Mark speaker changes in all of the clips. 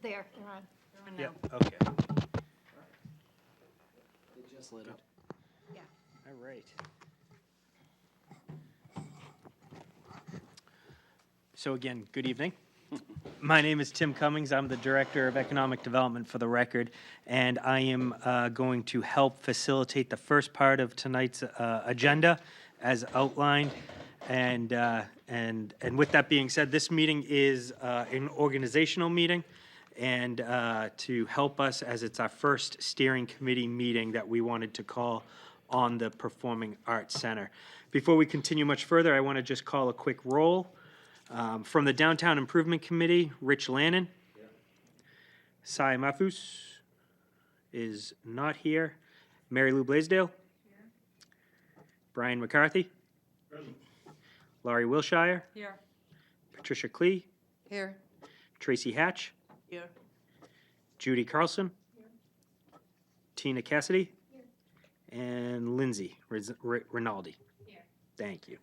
Speaker 1: there. You're on.
Speaker 2: Yep, okay.
Speaker 3: It just lit up.
Speaker 1: Yeah.
Speaker 2: All right. So again, good evening. My name is Tim Cummings. I'm the Director of Economic Development for the record, and I am going to help facilitate the first part of tonight's agenda as outlined. And with that being said, this meeting is an organizational meeting, and to help us, as it's our first steering committee meeting that we wanted to call on the Performing Arts Center. Before we continue much further, I want to just call a quick roll. From the Downtown Improvement Committee, Rich Lannon. Yeah. Sai Mafus is not here. Mary Lou Blaisdell. Here. Brian McCarthy. Present. Laurie Wilshire.
Speaker 4: Here.
Speaker 2: Patricia Klee.
Speaker 4: Here.
Speaker 2: Tracy Hatch.
Speaker 4: Here.
Speaker 2: Judy Carlson.
Speaker 4: Here.
Speaker 2: Tina Cassidy. Here. And Lindsay Rinaldi. Here. Thank you.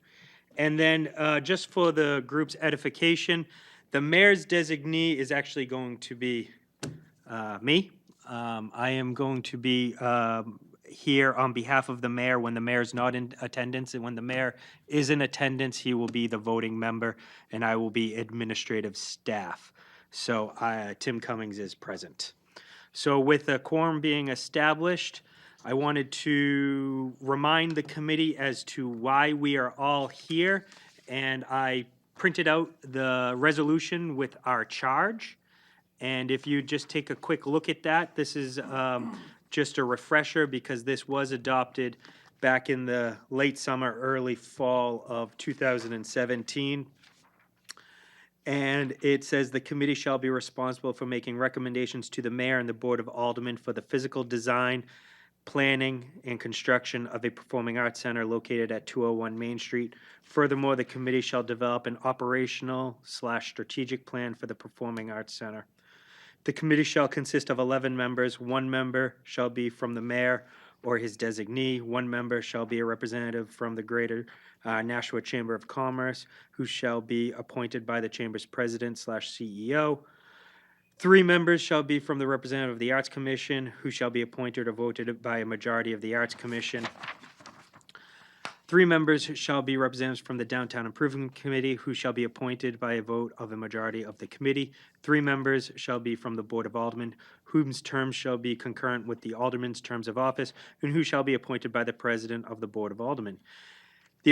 Speaker 2: And then just for the group's edification, the mayor's designee is actually going to be me. I am going to be here on behalf of the mayor when the mayor's not in attendance. And when the mayor is in attendance, he will be the voting member, and I will be administrative staff. So Tim Cummings is present. So with a quorum being established, I wanted to remind the committee as to why we are all here, and I printed out the resolution with our charge. And if you just take a quick look at that, this is just a refresher because this was adopted back in the late summer, early fall of 2017. And it says the committee shall be responsible for making recommendations to the mayor and the Board of Aldermen for the physical design, planning, and construction of a performing arts center located at 201 Main Street. Furthermore, the committee shall develop an operational/strategic plan for the Performing Arts Center. The committee shall consist of 11 members. 1 member shall be from the mayor or his designee. 1 member shall be a representative from the Greater Nashua Chamber of Commerce, who shall be appointed by the Chamber's president/CEO. 3 members shall be from the representative of the Arts Commission, who shall be appointed or voted by a majority of the Arts Commission. 3 members shall be representatives from the Downtown Improvement Committee, who shall be appointed by a vote of a majority of the committee. 3 members shall be from the Board of Aldermen, whose terms shall be concurrent with the aldermen's terms of office, and who shall be appointed by the president of the Board of Aldermen. The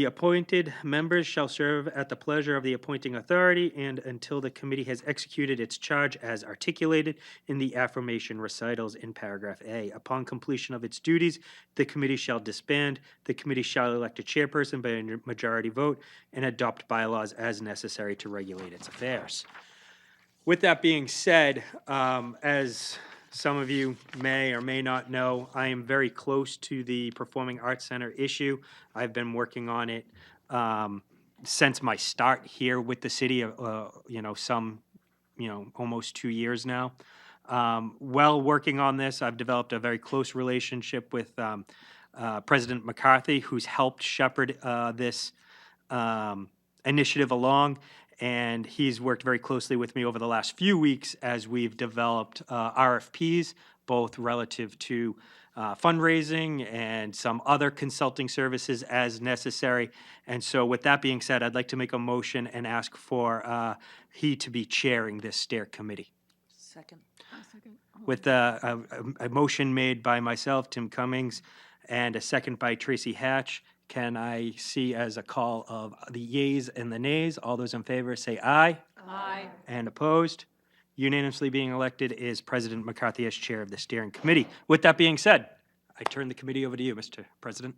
Speaker 2: appointed members shall serve at the pleasure of the appointing authority and until the committee has executed its charge as articulated in the affirmation recitals in paragraph A. Upon completion of its duties, the committee shall disband. The committee shall elect a chairperson by a majority vote and adopt bylaws as necessary to regulate its affairs. With that being said, as some of you may or may not know, I am very close to the Performing Arts Center issue. I've been working on it since my start here with the city, almost 2 years now. While working on this, I've developed a very close relationship with President McCarthy, who's helped shepherd this initiative along. And he's worked very closely with me over the last few weeks as we've developed RFPs, both relative to fundraising and some other consulting services as necessary. And so with that being said, I'd like to make a motion and ask for he to be chairing this steer committee.
Speaker 4: Second.
Speaker 2: With a motion made by myself, Tim Cummings, and a second by Tracy Hatch. Can I see as a call of the yeas and the nays? All those in favor say aye.
Speaker 4: Aye.
Speaker 2: And opposed? Unanimously being elected is President McCarthy as chair of the steering committee. With that being said, I turn the committee over to you, Mr. President.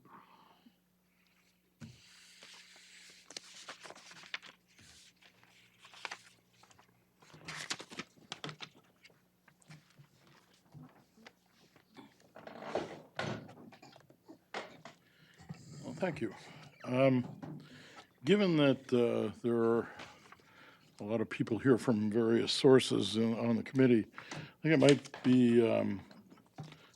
Speaker 5: Thank you. Given that there are a lot of people here from various sources on the committee, I think it might be a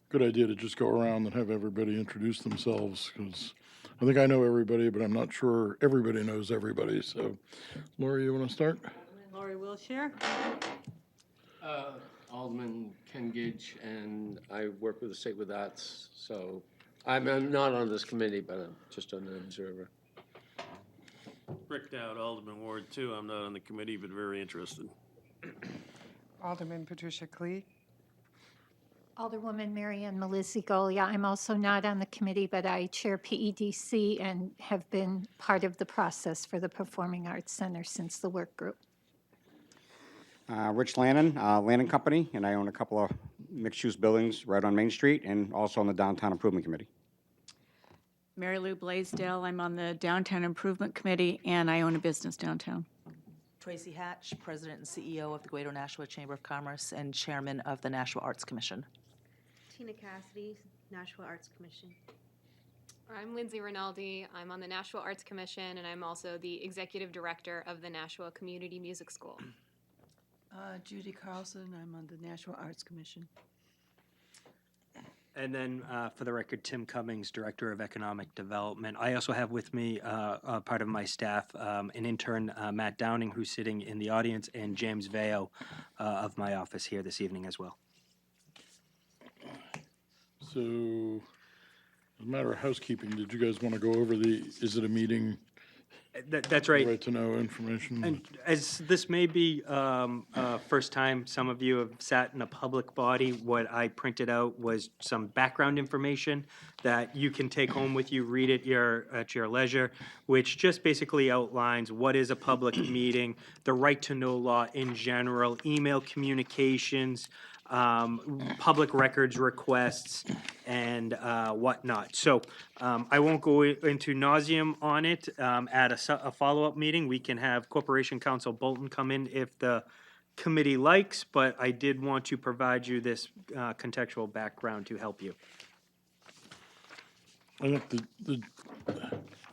Speaker 5: good idea to just go around and have everybody introduce themselves, because I think I know everybody, but I'm not sure everybody knows everybody. So, Laurie, you want to start?
Speaker 4: Laurie Wilshire.
Speaker 1: Alderman Ken Gage, and I work with the state with arts, so I'm not on this committee, but I'm just an observer.
Speaker 3: Rick Dowd, Alderman Ward 2. I'm not on the committee, but very interested.
Speaker 4: Alderman Patricia Clee.
Speaker 6: Alderwoman Marianne Malizzi-Golia. I'm also not on the committee, but I chair PEDC and have been part of the process for the Performing Arts Center since the work group.
Speaker 7: Rich Lannon, Lannon Company, and I own a couple of mixed-use buildings right on Main Street and also on the Downtown Improvement Committee.
Speaker 8: Mary Lou Blaisdell, I'm on the Downtown Improvement Committee, and I own a business downtown.
Speaker 9: Tracy Hatch, President and CEO of the Greater Nashua Chamber of Commerce and Chairman of the Nashua Arts Commission.
Speaker 10: Tina Cassidy, Nashua Arts Commission.
Speaker 11: I'm Lindsay Rinaldi. I'm on the Nashua Arts Commission, and I'm also the Executive Director of the Nashua Community Music School.
Speaker 12: Judy Carlson, I'm on the Nashua Arts Commission.
Speaker 2: And then, for the record, Tim Cummings, Director of Economic Development. I also have with me, part of my staff, an intern, Matt Downing, who's sitting in the audience, and James Veo of my office here this evening as well.
Speaker 5: So, as a matter of housekeeping, did you guys want to go over is it a meeting?
Speaker 2: That's right.
Speaker 5: Right to know information?
Speaker 2: And as this may be first time some of you have sat in a public body, what I printed out was some background information that you can take home with you, read at your leisure, which just basically outlines what is a public meeting, the right to know law in general, email communications, public records requests, and whatnot. So I won't go into nauseum on it. At a follow-up meeting, we can have Corporation Counsel Bolton come in if the committee likes, but I did want to provide you this contextual background to help you.
Speaker 5: I think the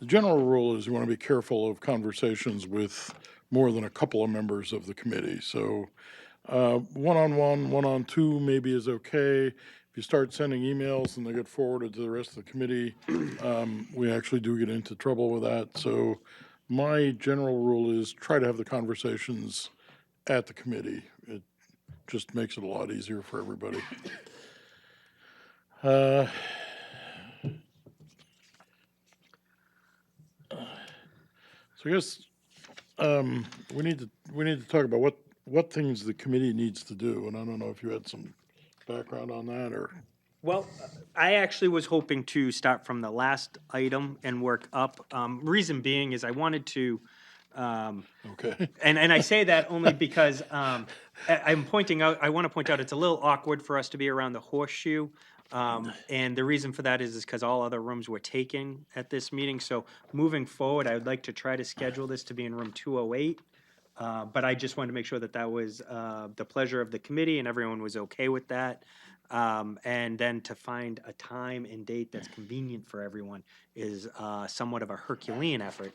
Speaker 5: general rule is you want to be careful of conversations with more than a couple of members of the committee. So one-on-one, one-on-two maybe is okay. If you start sending emails and they get forwarded to the rest of the committee, we actually do get into trouble with that. So my general rule is try to have the conversations at the committee. It just makes it a lot easier for everybody. So I guess we need to talk about what things the committee needs to do, and I don't know if you had some background on that or.
Speaker 2: Well, I actually was hoping to start from the last item and work up. Reason being is I wanted to.
Speaker 5: Okay.
Speaker 2: And I say that only because I'm pointing out. I want to point out it's a little awkward for us to be around the horseshoe. And the reason for that is because all other rooms were taken at this meeting. So moving forward, I would like to try to schedule this to be in room 208. But I just wanted to make sure that that was the pleasure of the committee and everyone was okay with that. And then to find a time and date that's convenient for everyone is somewhat of a Herculean effort.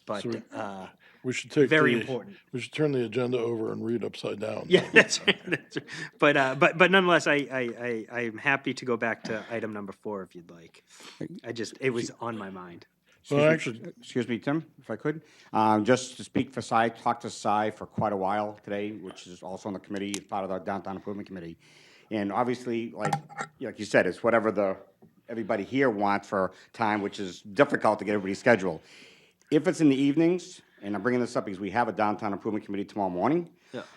Speaker 2: But
Speaker 5: So we should take
Speaker 2: very important.
Speaker 5: We should turn the agenda over and read upside down.
Speaker 2: Yeah, that's right. That's right. But nonetheless, I'm happy to go back to item number 4 if you'd like. It was on my mind.
Speaker 5: Well,
Speaker 7: Excuse me, Tim, if I could. Just to speak for Cy, talked to Cy for quite a while today, which is also on the committee, as part of the Downtown Improvement Committee. And obviously, like you said, it's whatever everybody here wants for time, which is difficult to get everybody's schedule. If it's in the evenings, and I'm bringing this up because we have a Downtown Improvement Committee tomorrow morning,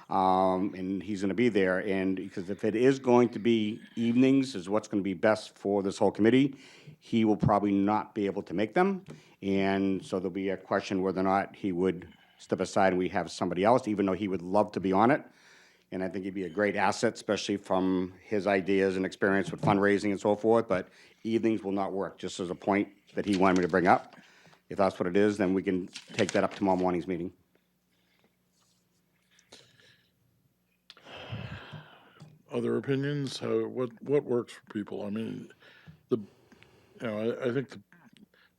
Speaker 7: and he's going to be there, and because if it is going to be evenings is what's going to be best for this whole committee, he will probably not be able to make them, and so there'll be a question whether or not he would step aside and we have somebody else, even though he would love to be on it, and I think he'd be a great asset, especially from his ideas and experience with fundraising and so forth, but evenings will not work, just as a point that he wanted me to bring up. If that's what it is, then we can take that up tomorrow morning's meeting.
Speaker 5: Other opinions? What works for people? I mean, I think the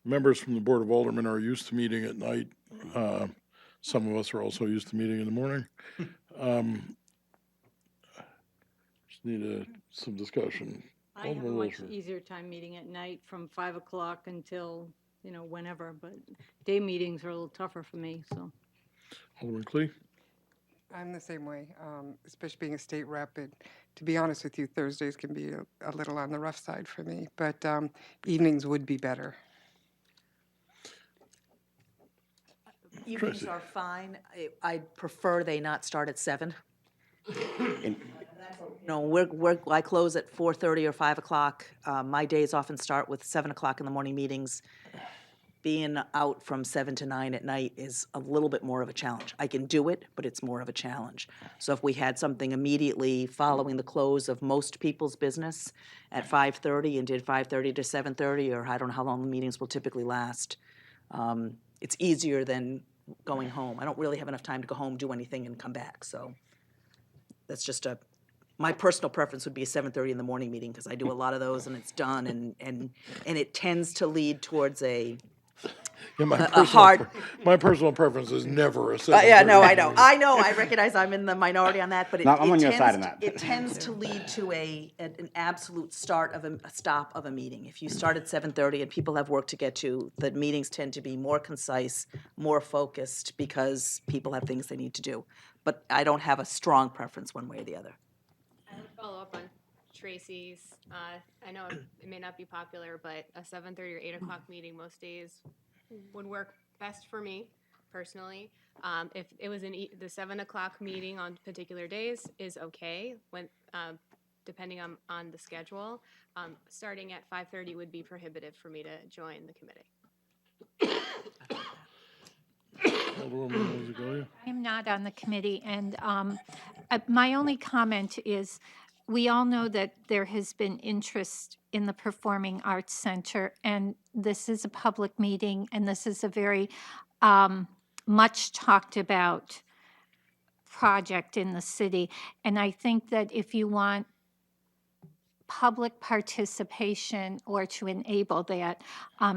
Speaker 5: members from the Board of Aldermen are used to meeting at night. Some of us are also used to meeting in the morning. Just need some discussion.
Speaker 12: I have a much easier time meeting at night from 5 o'clock until, whenever, but day meetings are a little tougher for me, so.
Speaker 5: Alderman Clee?
Speaker 4: I'm the same way, especially being a state rep. To be honest with you, Thursdays can be a little on the rough side for me, but evenings would be better.
Speaker 9: Evenings
Speaker 5: Tracy.
Speaker 9: are fine. I'd prefer they not start at 7. No, I close at 4:30 or 5 o'clock. My days often start with 7 o'clock in the morning meetings. Being out from 7 to 9 at night is a little bit more of a challenge. I can do it, but it's more of a challenge. So if we had something immediately following the close of most people's business at 5:30 and did 5:30 to 7:30, or I don't know how long the meetings will typically last, it's easier than going home. I don't really have enough time to go home, do anything, and come back. So that's just my personal preference would be a 7:30 in the morning meeting, because I do a lot of those and it's done, and it tends to lead towards a
Speaker 5: Yeah,
Speaker 9: hard.
Speaker 5: my personal preference is never a 7:30.
Speaker 9: Yeah, no, I know. I recognize I'm in the minority on that, but
Speaker 7: No, I'm on your side on that.
Speaker 9: it tends to lead to an absolute start of a stop of a meeting. If you start at 7:30 and people have work to get to, the meetings tend to be more concise, more focused, because people have things they need to do. But I don't have a strong preference one way or the other.
Speaker 11: I would follow up on Tracy's. I know it may not be popular, but a 7:30 or 8 o'clock meeting most days would work best for me personally. If it was the 7 o'clock meeting on particular days is okay when depending on the schedule. Starting at 5:30 would be prohibitive for me to join the committee.
Speaker 5: Alderwoman Lindsay.
Speaker 6: I am not on the committee, and my only comment is, we all know that there has been interest in the Performing Arts Center, and this is a public meeting, and this is a very much talked about project in the city. And I think that if you want public participation or to enable that,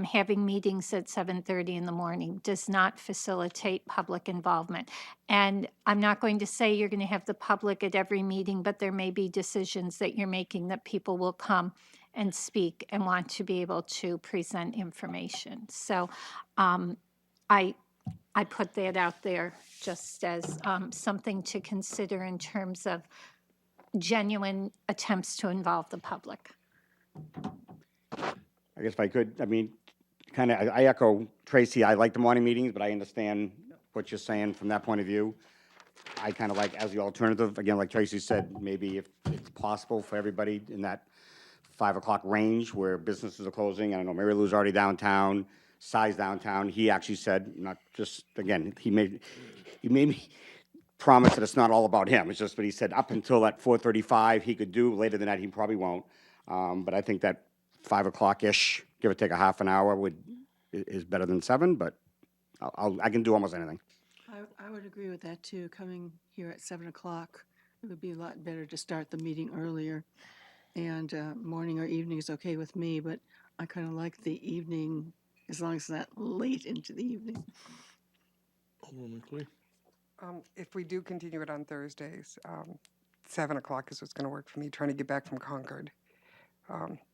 Speaker 6: having meetings at 7:30 in the morning does not facilitate public involvement. And I'm not going to say you're going to have the public at every meeting, but there may be decisions that you're making that people will come and speak and want to be able to present information. So I put that out there just as something to consider in terms of genuine attempts to involve the public.
Speaker 7: I guess if I could, I mean, kind of, I echo Tracy. I like the morning meetings, but I understand what you're saying from that point of view. I kind of like, as the alternative, again, like Tracy said, maybe if it's possible for everybody in that 5 o'clock range where businesses are closing. I don't know, Mary Lou's already downtown, Cy's downtown. He actually said, not just, again, he made me promise that it's not all about him. It's just what he said, up until at 4:35 he could do. Later than that, he probably won't. But I think that 5 o'clock-ish, give or take a half an hour, is better than 7, but I can do almost anything.
Speaker 13: I would agree with that too. Coming here at 7 o'clock, it would be a lot better to start the meeting earlier. And morning or evening is okay with me, but I kind of like the evening, as long as it's not late into the evening.
Speaker 5: Alderwoman Clee.
Speaker 4: If we do continue it on Thursdays, 7 o'clock is what's going to work for me, trying to get back from Concord.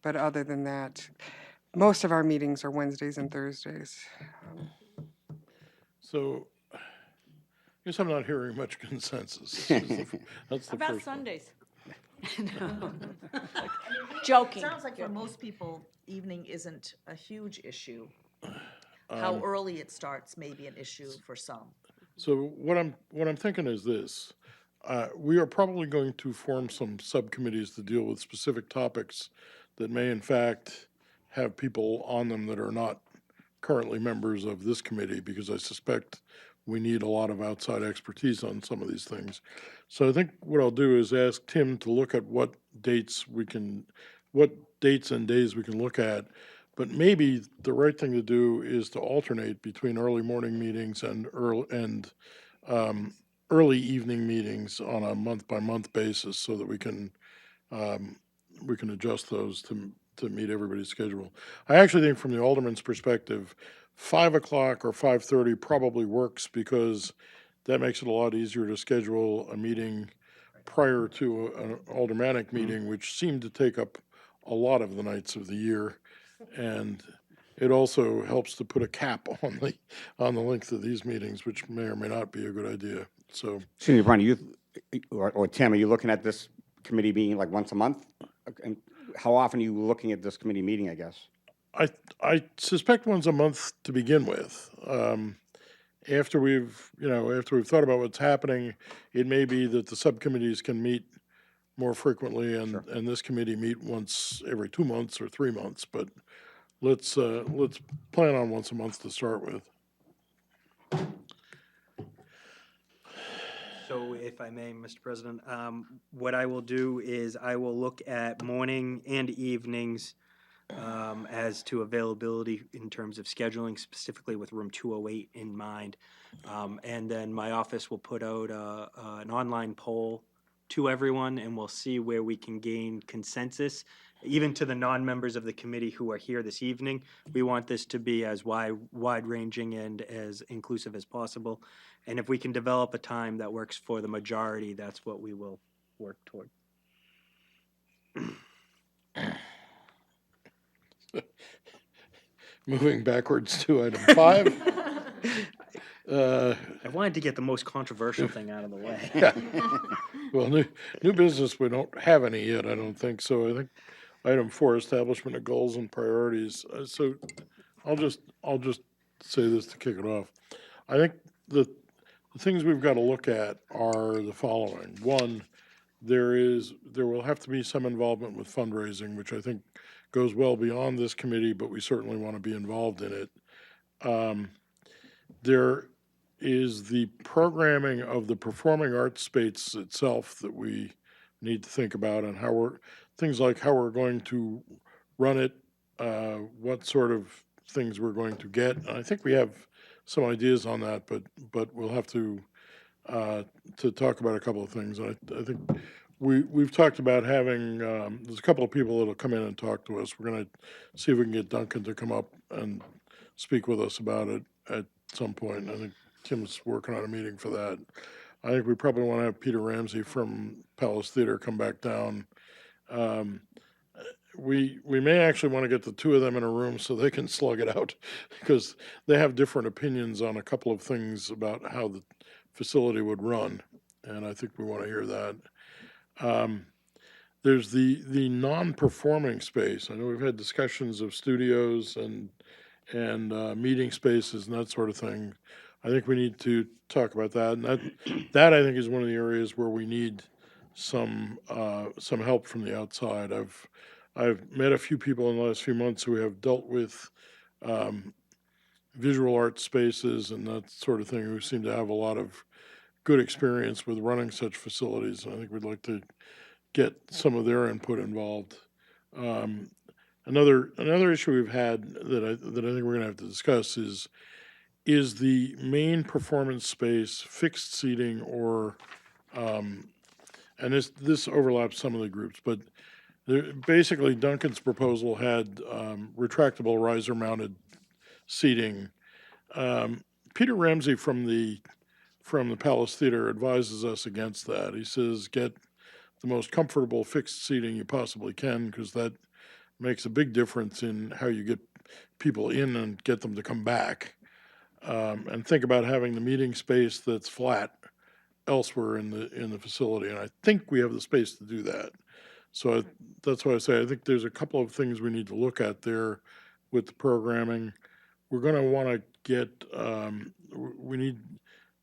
Speaker 4: But other than that, most of our meetings are Wednesdays and Thursdays.
Speaker 5: So, I guess I'm not hearing much consensus. That's the
Speaker 12: About
Speaker 5: first one.
Speaker 12: Sundays?
Speaker 9: Joking. Sounds like for most people, evening isn't a huge issue. How early it starts may be an issue for some.
Speaker 5: So what I'm thinking is this. We are probably going to form some subcommittees to deal with specific topics that may in fact have people on them that are not currently members of this committee, because I suspect we need a lot of outside expertise on some of these things. So I think what I'll do is ask Tim to look at what dates and days we can look at. But maybe the right thing to do is to alternate between early morning meetings and early evening meetings on a month-by-month basis, so that we can adjust those to meet everybody's schedule. I actually think from the alderman's perspective, 5 o'clock or 5:30 probably works, because that makes it a lot easier to schedule a meeting prior to an aldermanic meeting, which seemed to take up a lot of the nights of the year. And it also helps to put a cap on the length of these meetings, which may or may not be a good idea. So
Speaker 7: Excuse me, Brian, or Tim, are you looking at this committee meeting like once a month? And how often are you looking at this committee meeting, I guess?
Speaker 5: I suspect once a month to begin with. After we've thought about what's happening, it may be that the subcommittees can meet more frequently and this committee meet once every 2 months or 3 months, but let's plan on once a month to start with.
Speaker 2: So if I may, Mr. President, what I will do is I will look at morning and evenings as to availability in terms of scheduling, specifically with room 208 in mind. And then my office will put out an online poll to everyone, and we'll see where we can gain consensus. Even to the non-members of the committee who are here this evening, we want this to be as wide-ranging and as inclusive as possible. And if we can develop a time that works for the majority, that's what we will work toward.
Speaker 5: Moving backwards to item 5.
Speaker 2: I wanted to get the most controversial thing out of the way.
Speaker 5: Yeah. Well, new business, we don't have any yet, I don't think. So I think item 4, establishment of goals and priorities. So I'll just say this to kick it off. I think the things we've got to look at are the following. One, there will have to be some involvement with fundraising, which I think goes well beyond this committee, but we certainly want to be involved in it. There is the programming of the performing arts space itself that we need to think about, and things like how we're going to run it, what sort of things we're going to get. And I think we have some ideas on that, but we'll have to talk about a couple of things. I think we've talked about having, there's a couple of people that'll come in and talk to us. We're going to see if we can get Duncan to come up and speak with us about it at some point. I think Tim's working on a meeting for that. I think we probably want to have Peter Ramsey from Palace Theater come back down. We may actually want to get the two of them in a room so they can slug it out, because they have different opinions on a couple of things about how the facility would run, and I think we want to hear that. There's the non-performing space. I know we've had discussions of studios and meeting spaces and that sort of thing. I think we need to talk about that, and that I think is one of the areas where we need some help from the outside. I've met a few people in the last few months who have dealt with visual art spaces and that sort of thing, who seem to have a lot of good experience with running such facilities. And I think we'd like to get some of their input involved. Another issue we've had that I think we're going to have to discuss is the main performance space fixed seating, or and this overlaps some of the groups, but basically Duncan's proposal had retractable riser mounted seating. Peter Ramsey from the Palace Theater advises us against that. He says get the most comfortable fixed seating you possibly can, because that makes a big difference in how you get people in and get them to come back. And think about having the meeting space that's flat elsewhere in the facility, and I think we have the space to do that. So that's why I say I think there's a couple of things we need to look at there with the programming. We're going to want to get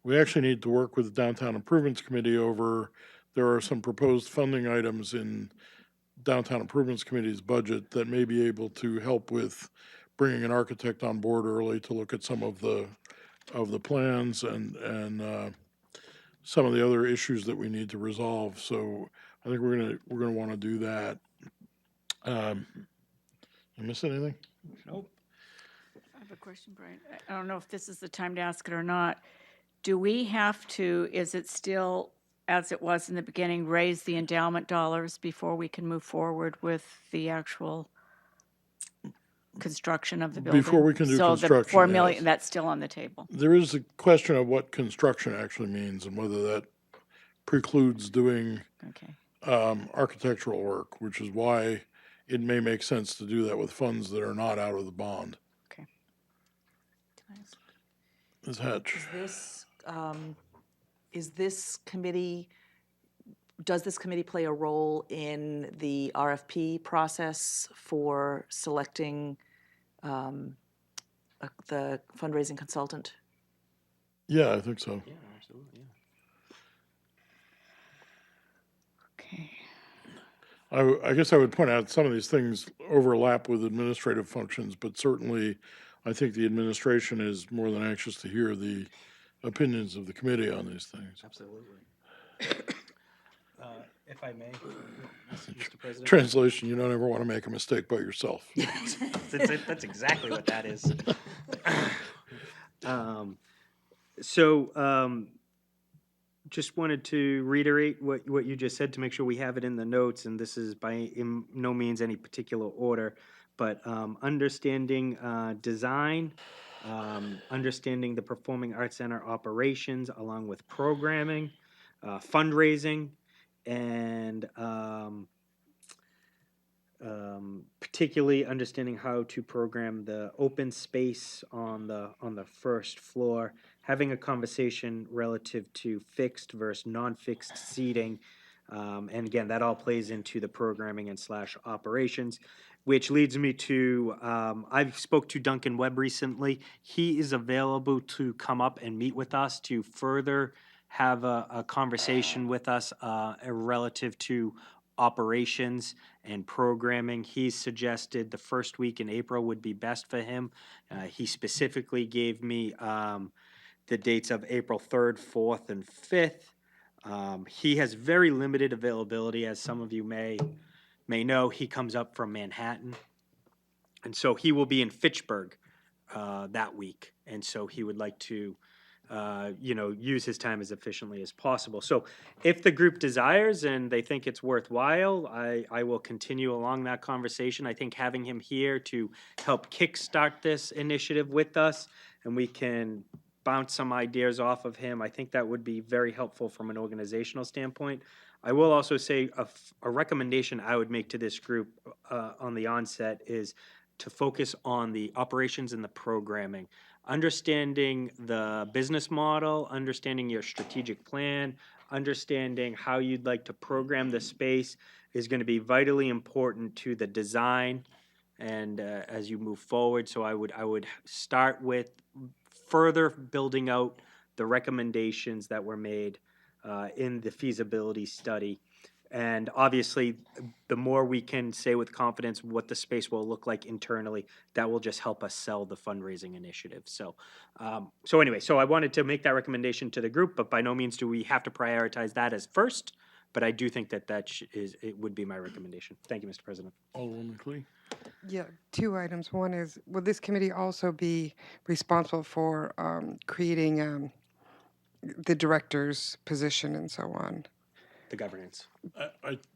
Speaker 5: we actually need to work with the Downtown Improvements Committee over. There are some proposed funding items in Downtown Improvements Committee's budget that may be able to help with bringing an architect on board early to look at some of the plans and some of the other issues that we need to resolve. So I think we're gonna want to do that. You miss anything?
Speaker 2: Nope.
Speaker 8: I have a question, Brian. I don't know if this is the time to ask it or not. Do we have to, is it still, as it was in the beginning, raise the endowment dollars before we can move forward with the actual construction of the building?
Speaker 5: Before we can do
Speaker 8: So
Speaker 5: construction,
Speaker 8: the 4 million,
Speaker 5: yes.
Speaker 8: that's still on the table.
Speaker 5: There is a question of what construction actually means and whether that precludes doing
Speaker 8: Okay.
Speaker 5: architectural work, which is why it may make sense to do that with funds that are not out of the bond.
Speaker 8: Okay.
Speaker 5: Ms. Hatch.
Speaker 9: Is this is this committee, does this committee play a role in the RFP process for selecting the fundraising consultant?
Speaker 5: Yeah, I think so.
Speaker 2: Yeah, absolutely,
Speaker 8: Okay.
Speaker 5: I guess I would point out some of these things overlap with administrative functions, but certainly I think the administration is more than anxious to hear the opinions of the committee on these things.
Speaker 2: absolutely. If I may, Mr. President?
Speaker 5: Translation, you don't ever want to make a mistake by yourself.
Speaker 2: That's exactly what that is. So, just wanted to reiterate what you just said to make sure we have it in the notes, and this is by in no means any particular order, but understanding design, understanding the Performing Arts Center operations along with programming, fundraising, and particularly understanding how to program the open space on the first floor, having a conversation relative to fixed versus non-fixed seating, and again, that all plays into the programming and / operations, which leads me to I spoke to Duncan Webb recently. He is available to come up and meet with us to further have a conversation with us relative to operations and programming. He suggested the first week in April would be best for him. He specifically gave me the dates of April 3rd, 4th, and 5th. He has very limited availability, as some of you may know. He comes up from Manhattan, and so he will be in Fitchburg that week, and so he would like to use his time as efficiently as possible. So if the group desires and they think it's worthwhile, I will continue along that conversation. I think having him here to help kickstart this initiative with us, and we can bounce some ideas off of him, I think that would be very helpful from an organizational standpoint. I will also say a recommendation I would make to this group on the onset is to focus on the operations and the programming. Understanding the business model, understanding your strategic plan, understanding how you'd like to program the space is going to be vitally important to the design and as you move forward. So I would start with further building out the recommendations that were made in the feasibility study. And obviously, the more we can say with confidence what the space will look like internally, that will just help us sell the fundraising initiative. So, so I wanted to make that recommendation to the group, but by no means do we have to prioritize that as first. But I do think that it would be my recommendation. Thank you, Mr. President.
Speaker 5: Alderman McLean?
Speaker 4: Yeah, two items. One is, will this committee also be responsible for creating the director's position and so on?
Speaker 2: The governance.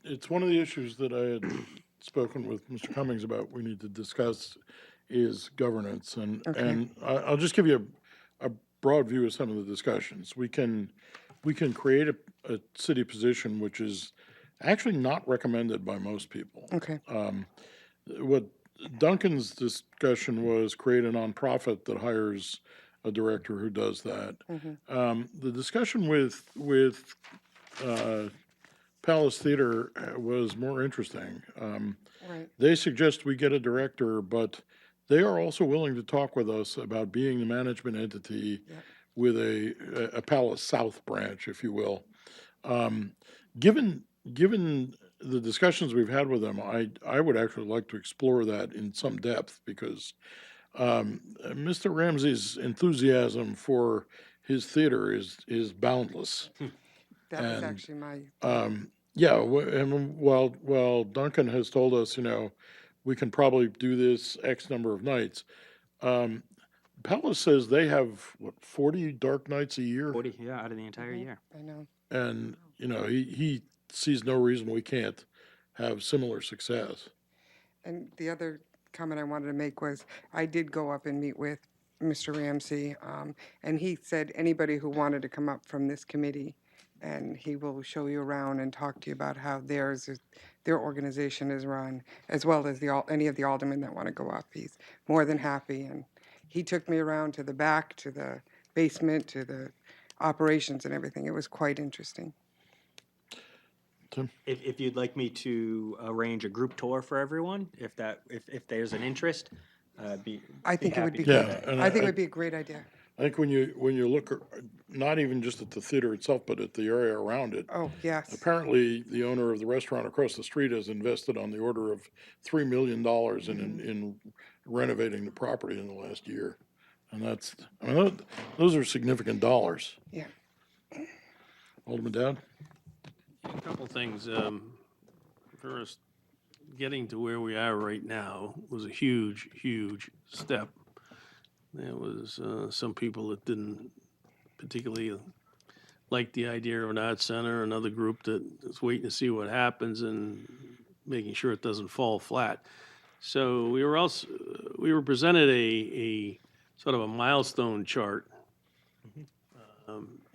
Speaker 5: It's one of the issues that I had spoken with Mr. Cummings about we need to discuss is governance. And I'll just give you a broad view of some of the discussions. We can create a city position which is actually not recommended by most people.
Speaker 4: Okay.
Speaker 5: What Duncan's discussion was create a nonprofit that hires a director who does that. The discussion with Palace Theater was more interesting.
Speaker 4: Right.
Speaker 5: They suggest we get a director, but they are also willing to talk with us about being the management entity with a Palace South branch, if you will. Given the discussions we've had with them, I would actually like to explore that in some depth because Mr. Ramsey's enthusiasm for his theater is boundless.
Speaker 4: That was actually my...
Speaker 5: Yeah, and while Duncan has told us, we can probably do this X number of nights, Palace says they have, 40 dark nights a year?
Speaker 2: 40, yeah, out of the entire year.
Speaker 4: I know.
Speaker 5: And, he sees no reason we can't have similar success.
Speaker 4: And the other comment I wanted to make was, I did go up and meet with Mr. Ramsey, and he said anybody who wanted to come up from this committee, and he will show you around and talk to you about how their organization is run, as well as any of the aldermen that want to go up. He's more than happy, and he took me around to the back, to the basement, to the operations and everything. It was quite interesting.
Speaker 5: Tim?
Speaker 2: If you'd like me to arrange a group tour for everyone, if there's an interest,
Speaker 4: I think it would
Speaker 2: happy
Speaker 4: be
Speaker 2: to
Speaker 5: Yeah,
Speaker 2: do that.
Speaker 5: and
Speaker 4: I think it would be a great idea.
Speaker 5: I think when you look, not even just at the theater itself, but at the area around it,
Speaker 4: Oh, yes.
Speaker 5: apparently the owner of the restaurant across the street has invested on the order of $3 million in renovating the property in the last year. And that's, I mean, those are significant dollars.
Speaker 4: Yeah.
Speaker 5: Alderman Dowd?
Speaker 3: A couple things. First, getting to where we are right now was a huge, huge step. There was some people that didn't particularly like the idea of an arts center, another group that is waiting to see what happens and making sure it doesn't fall flat. So we were presented a sort of a milestone chart.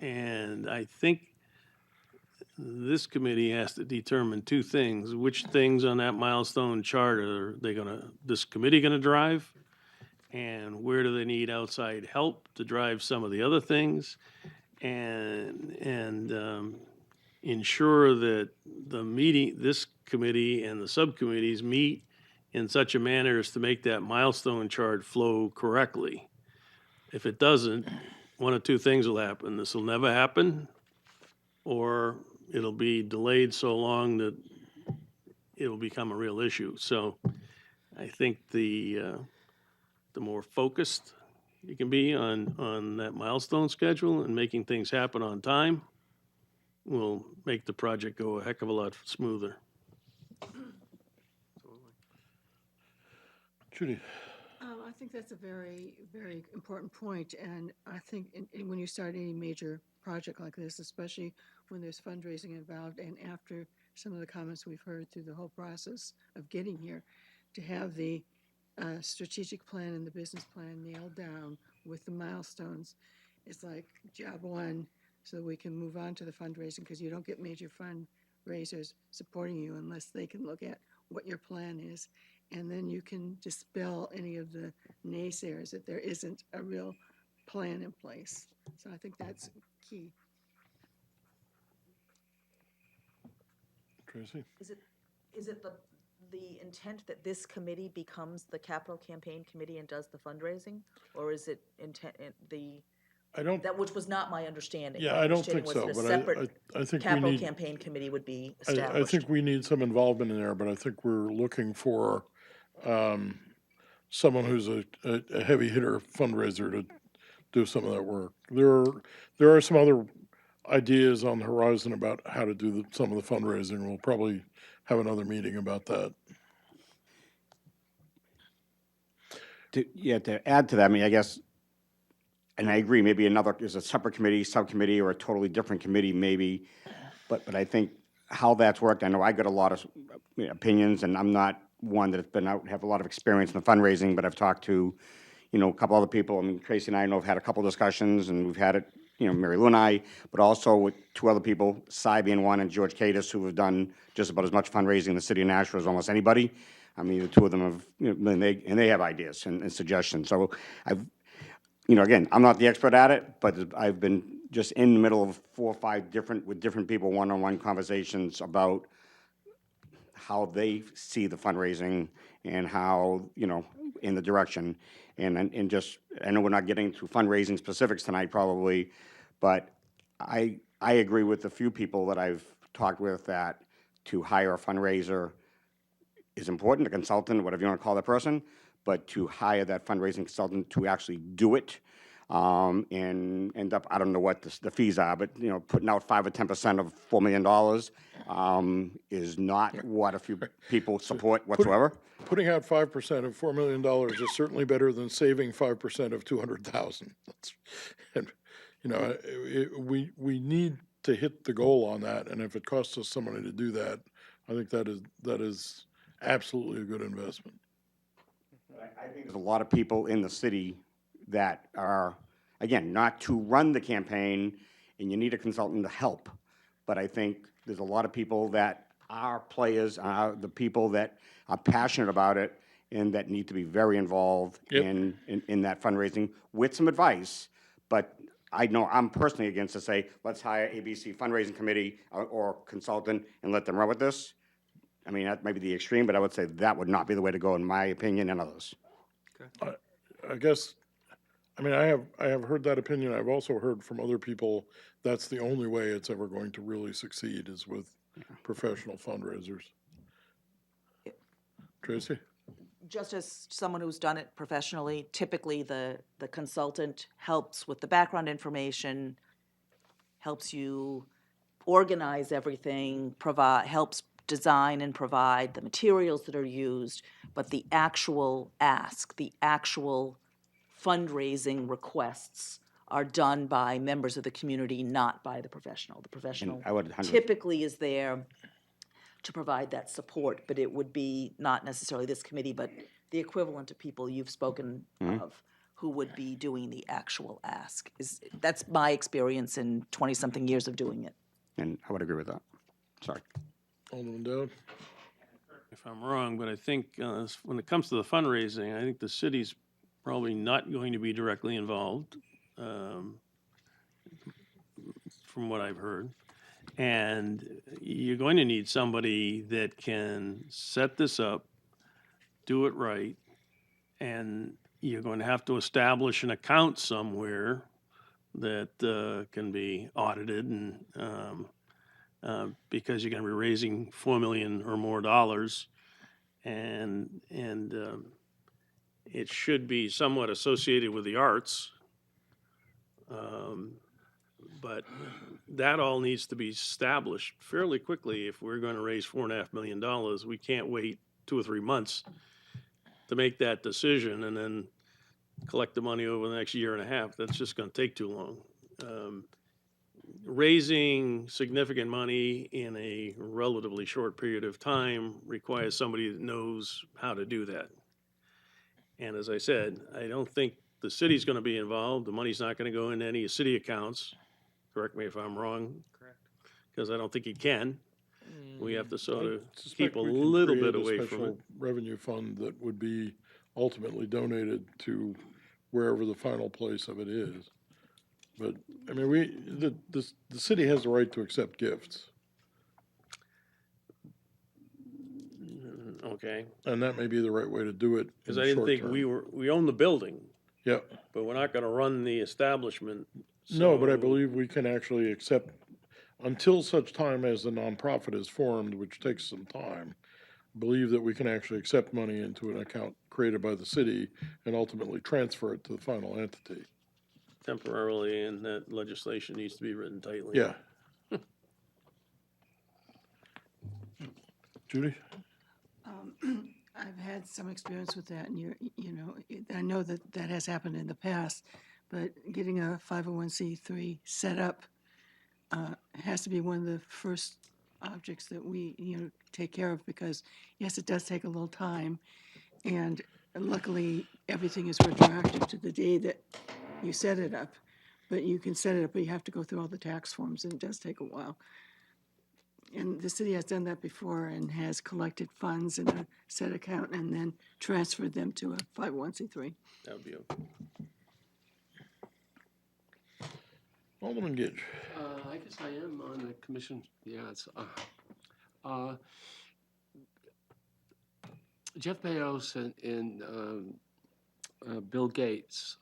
Speaker 3: And I think this committee has to determine two things. Which things on that milestone chart are this committee gonna drive? And where do they need outside help to drive some of the other things? And ensure that this committee and the subcommittees meet in such a manner as to make that milestone chart flow correctly. If it doesn't, one of two things will happen. This will never happen, or it'll be delayed so long that it'll become a real issue. So I think the more focused you can be on that milestone schedule and making things happen on time will make the project go a heck of a lot smoother.
Speaker 5: Judy?
Speaker 13: I think that's a very, very important point, and I think when you start any major project like this, especially when there's fundraising involved, and after some of the comments we've heard through the whole process of getting here, to have the strategic plan and the business plan nailed down with the milestones is like job one, so we can move on to the fundraising, because you don't get major fundraisers supporting you unless they can look at what your plan is. And then you can dispel any of the naysayers that there isn't a real plan in place. So I think that's key.
Speaker 5: Tracy?
Speaker 9: Is it the intent that this committee becomes the capital campaign committee and does the fundraising? Or is it
Speaker 5: I don't,
Speaker 9: that, which was not my understanding.
Speaker 5: yeah,
Speaker 9: My
Speaker 5: I don't
Speaker 9: understanding
Speaker 5: think so,
Speaker 9: was that a
Speaker 5: but
Speaker 9: separate
Speaker 5: I think we
Speaker 9: capital
Speaker 5: need,
Speaker 9: campaign committee would be
Speaker 5: I
Speaker 9: established.
Speaker 5: think we need some involvement in there, but I think we're looking for someone who's a heavy hitter fundraiser to do some of that work. There are some other ideas on the horizon about how to do some of the fundraising. We'll probably have another meeting about that.
Speaker 7: To add to that, I mean, I guess, and I agree, maybe is a separate committee, subcommittee, or a totally different committee, maybe. But I think how that's worked, I know I got a lot of opinions, and I'm not one that's been out, have a lot of experience in the fundraising, but I've talked to, a couple other people. I mean, Tracy and I know have had a couple discussions, and we've had it, Mary Lou and I, but also with two other people, Cy being one, and George Cadis, who have done just about as much fundraising in the city of Nashville as almost anybody. I mean, the two of them have, and they have ideas and suggestions. So I've, again, I'm not the expert at it, but I've been just in the middle of 4 or 5 different people, one-on-one conversations about how they see the fundraising and how, in the direction. And just, I know we're not getting to fundraising specifics tonight probably, but I agree with the few people that I've talked with that to hire a fundraiser is important, a consultant, whatever you want to call that person, but to hire that fundraising consultant to actually do it and end up, I don't know what the fees are, but, putting out 5 or 10% of $4 million is not what a few people support whatsoever.
Speaker 5: Putting out 5% of $4 million is certainly better than saving 5% of $200,000. We need to hit the goal on that, and if it costs us some money to do that, I think that is absolutely a good investment.
Speaker 7: I think there's a lot of people in the city that are, again, not to run the campaign, and you need a consultant to help. But I think there's a lot of people that are players, are the people that are passionate about it, and that need to be very involved
Speaker 5: Yep.
Speaker 7: in that fundraising with some advice. But I know I'm personally against to say, let's hire ABC fundraising committee or consultant and let them run with this. I mean, that may be the extreme, but I would say that would not be the way to go, in my opinion and others.
Speaker 5: I guess, I mean, I have heard that opinion. I've also heard from other people that's the only way it's ever going to really succeed is with professional fundraisers. Tracy?
Speaker 9: Just as someone who's done it professionally, typically the consultant helps with the background information, helps you organize everything, helps design and provide the materials that are used, but the actual ask, the actual fundraising requests are done by members of the community, not by the professional. The professional
Speaker 7: I would 100
Speaker 9: typically is there to provide that support, but it would be not necessarily this committee, but the equivalent of people you've spoken of who would be doing the actual ask. That's my experience in 20-something years of doing it.
Speaker 7: And I would agree with that. Sorry.
Speaker 5: Alderman Dowd?
Speaker 3: If I'm wrong, but I think when it comes to the fundraising, I think the city's probably not going to be directly involved, from what I've heard. And you're going to need somebody that can set this up, do it right, and you're going to have to establish an account somewhere that can be audited, and because you're going to be raising $4 million or more dollars, and it should be somewhat associated with the arts. But that all needs to be established fairly quickly. If we're going to raise $4.5 million, we can't wait 2 or 3 months to make that decision and then collect the money over the next year and a half. That's just going to take too long. Raising significant money in a relatively short period of time requires somebody that knows how to do that. And as I said, I don't think the city's going to be involved. The money's not going to go into any city accounts. Correct me if I'm wrong.
Speaker 2: Correct.
Speaker 3: Because I don't think you can. We have to sort of
Speaker 5: Suspect
Speaker 3: keep a
Speaker 5: we can
Speaker 3: little
Speaker 5: create
Speaker 3: bit
Speaker 5: a
Speaker 3: away from
Speaker 5: special
Speaker 3: it.
Speaker 5: revenue fund that would be ultimately donated to wherever the final place of it is. But, I mean, the city has the right to accept gifts,
Speaker 3: Okay,
Speaker 5: and that may be the right way to do it in
Speaker 3: because
Speaker 5: the
Speaker 3: I didn't
Speaker 5: short
Speaker 3: think
Speaker 5: term.
Speaker 3: we own the building,
Speaker 5: Yeah,
Speaker 3: but we're not going to run the establishment.
Speaker 5: no, but I
Speaker 3: so-
Speaker 5: believe we can actually accept, until such time as the nonprofit is formed, which takes some time, believe that we can actually accept money into an account created by the city and ultimately transfer it to the final entity.
Speaker 3: Temporarily, and that legislation needs to be written tightly.
Speaker 5: Yeah. Judy?
Speaker 13: I've had some experience with that, and I know that that has happened in the past, but getting a 501c3 set up has to be one of the first objects that we, take care of, because, yes, it does take a little time, and luckily, everything is retroactive to the day that you set it up. But you can set it up, but you have to go through all the tax forms, and it does take a while. And the city has done that before and has collected funds in a set account and then transferred them to a 501c3.
Speaker 3: That would be okay.
Speaker 5: Alderman Gidge?
Speaker 1: I guess I am on the commission, yeah, it's, Jeff Bezos and Bill Gates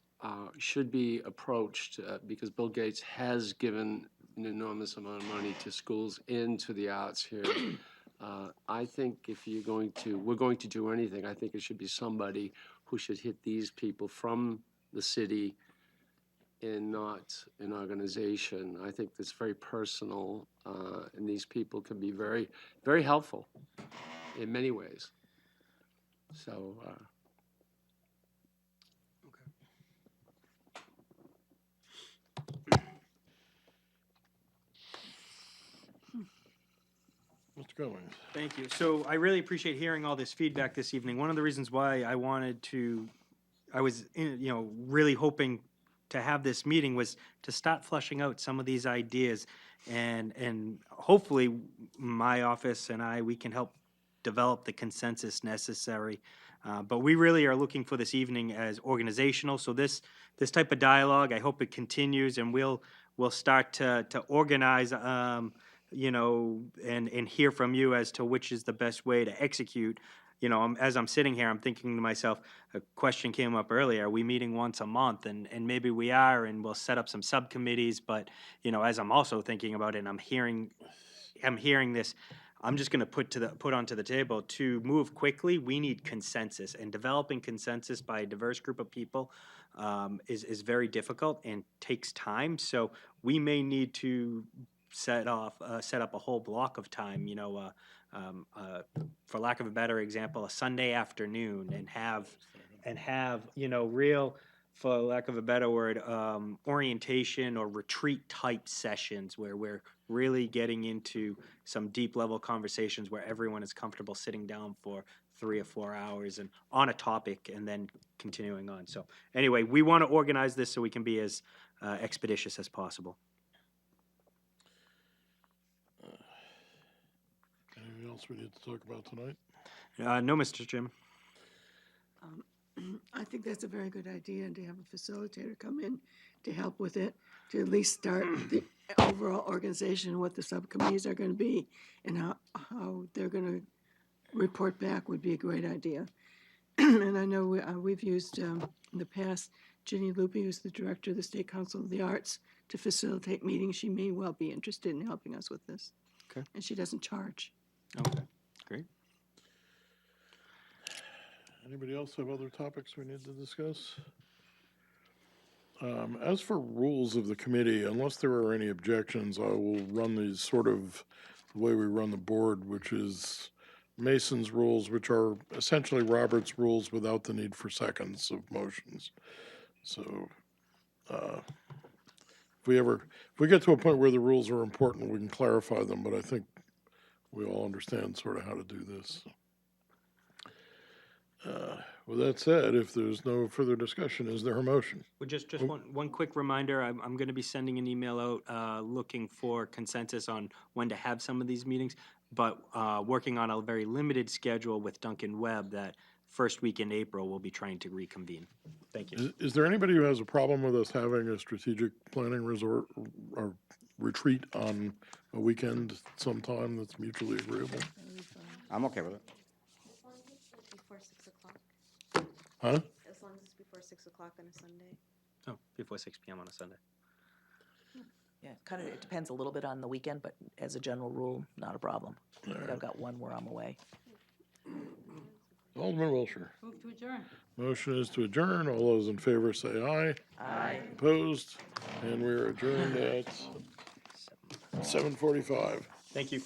Speaker 1: should be approached because Bill Gates has given an enormous amount of money to schools and to the arts here. I think if we're going to do anything, I think it should be somebody who should hit these people from the city and not an organization. I think that's very personal, and these people can be very, very helpful in many ways. So,
Speaker 5: Mr. Cummings?
Speaker 2: Thank you. So I really appreciate hearing all this feedback this evening. One of the reasons why I was really hoping to have this meeting was to start fleshing out some of these ideas, and hopefully my office and we can help develop the consensus necessary. But we really are looking for this evening as organizational. So this type of dialogue, I hope it continues, and we'll start to organize, you know, and hear from you as to which is the best way to execute. You know, as I'm sitting here, I'm thinking to myself, a question came up earlier, are we meeting once a month? And maybe we are, and we'll set up some subcommittees, but, you know, as I'm also thinking about it, and I'm hearing this, I'm just gonna put onto the table, to move quickly, we need consensus, and developing consensus by a diverse group of people is very difficult and takes time, so we may need to set up a whole block of time, you know, for lack of a better example, a Sunday afternoon, and have, you know, real, for lack of a better word, orientation or retreat type sessions where we're really getting into some deep level conversations where everyone is comfortable sitting down for 3 or 4 hours and on a topic and then continuing on. So anyway, we want to organize this so we can be as expeditious as possible.
Speaker 5: Anything else we need to talk about tonight?
Speaker 2: No, Mr. Chairman.
Speaker 13: I think that's a very good idea, and to have a facilitator come in to help with it, to at least start the overall organization, what the subcommittees are going to be, and how they're going to report back would be a great idea. And I know we've used in the past Ginny Lupi, who's the director of the State Council of the Arts, to facilitate meetings. She may well be interested in helping us with this.
Speaker 2: Okay.
Speaker 13: And she doesn't charge.
Speaker 2: Okay, great.
Speaker 5: Anybody else have other topics we need to discuss? As for rules of the committee, unless there are any objections, I will run these sort of the way we run the board, which is Mason's rules, which are essentially Robert's rules without the need for seconds of motions. So if we get to a point where the rules are important, we can clarify them, but I think we all understand sort of how to do this. With that said, if there's no further discussion, is there a motion?
Speaker 2: Well, just one quick reminder, I'm going to be sending an email out looking for consensus on when to have some of these meetings, but working on a very limited schedule with Duncan Webb that first week in April we'll be trying to reconvene. Thank you.
Speaker 5: Is there anybody who has a problem with us having a strategic planning resort or retreat on a weekend sometime that's mutually agreeable?
Speaker 7: I'm okay with it.
Speaker 10: Before 6 o'clock.
Speaker 5: Huh?
Speaker 10: As long as it's before 6 o'clock on a Sunday.
Speaker 2: Oh, before 6 p.m. on a Sunday.
Speaker 9: Yeah, kind of, it depends a little bit on the weekend, but as a general rule, not a problem. I think I've got one where I'm away.
Speaker 5: Alderman Wilshire.
Speaker 12: Move to adjourn.
Speaker 5: Motion is to adjourn. All those in favor say aye.
Speaker 9: Aye.
Speaker 5: Opposed? And we're adjourned at 7:45.
Speaker 2: Thank you.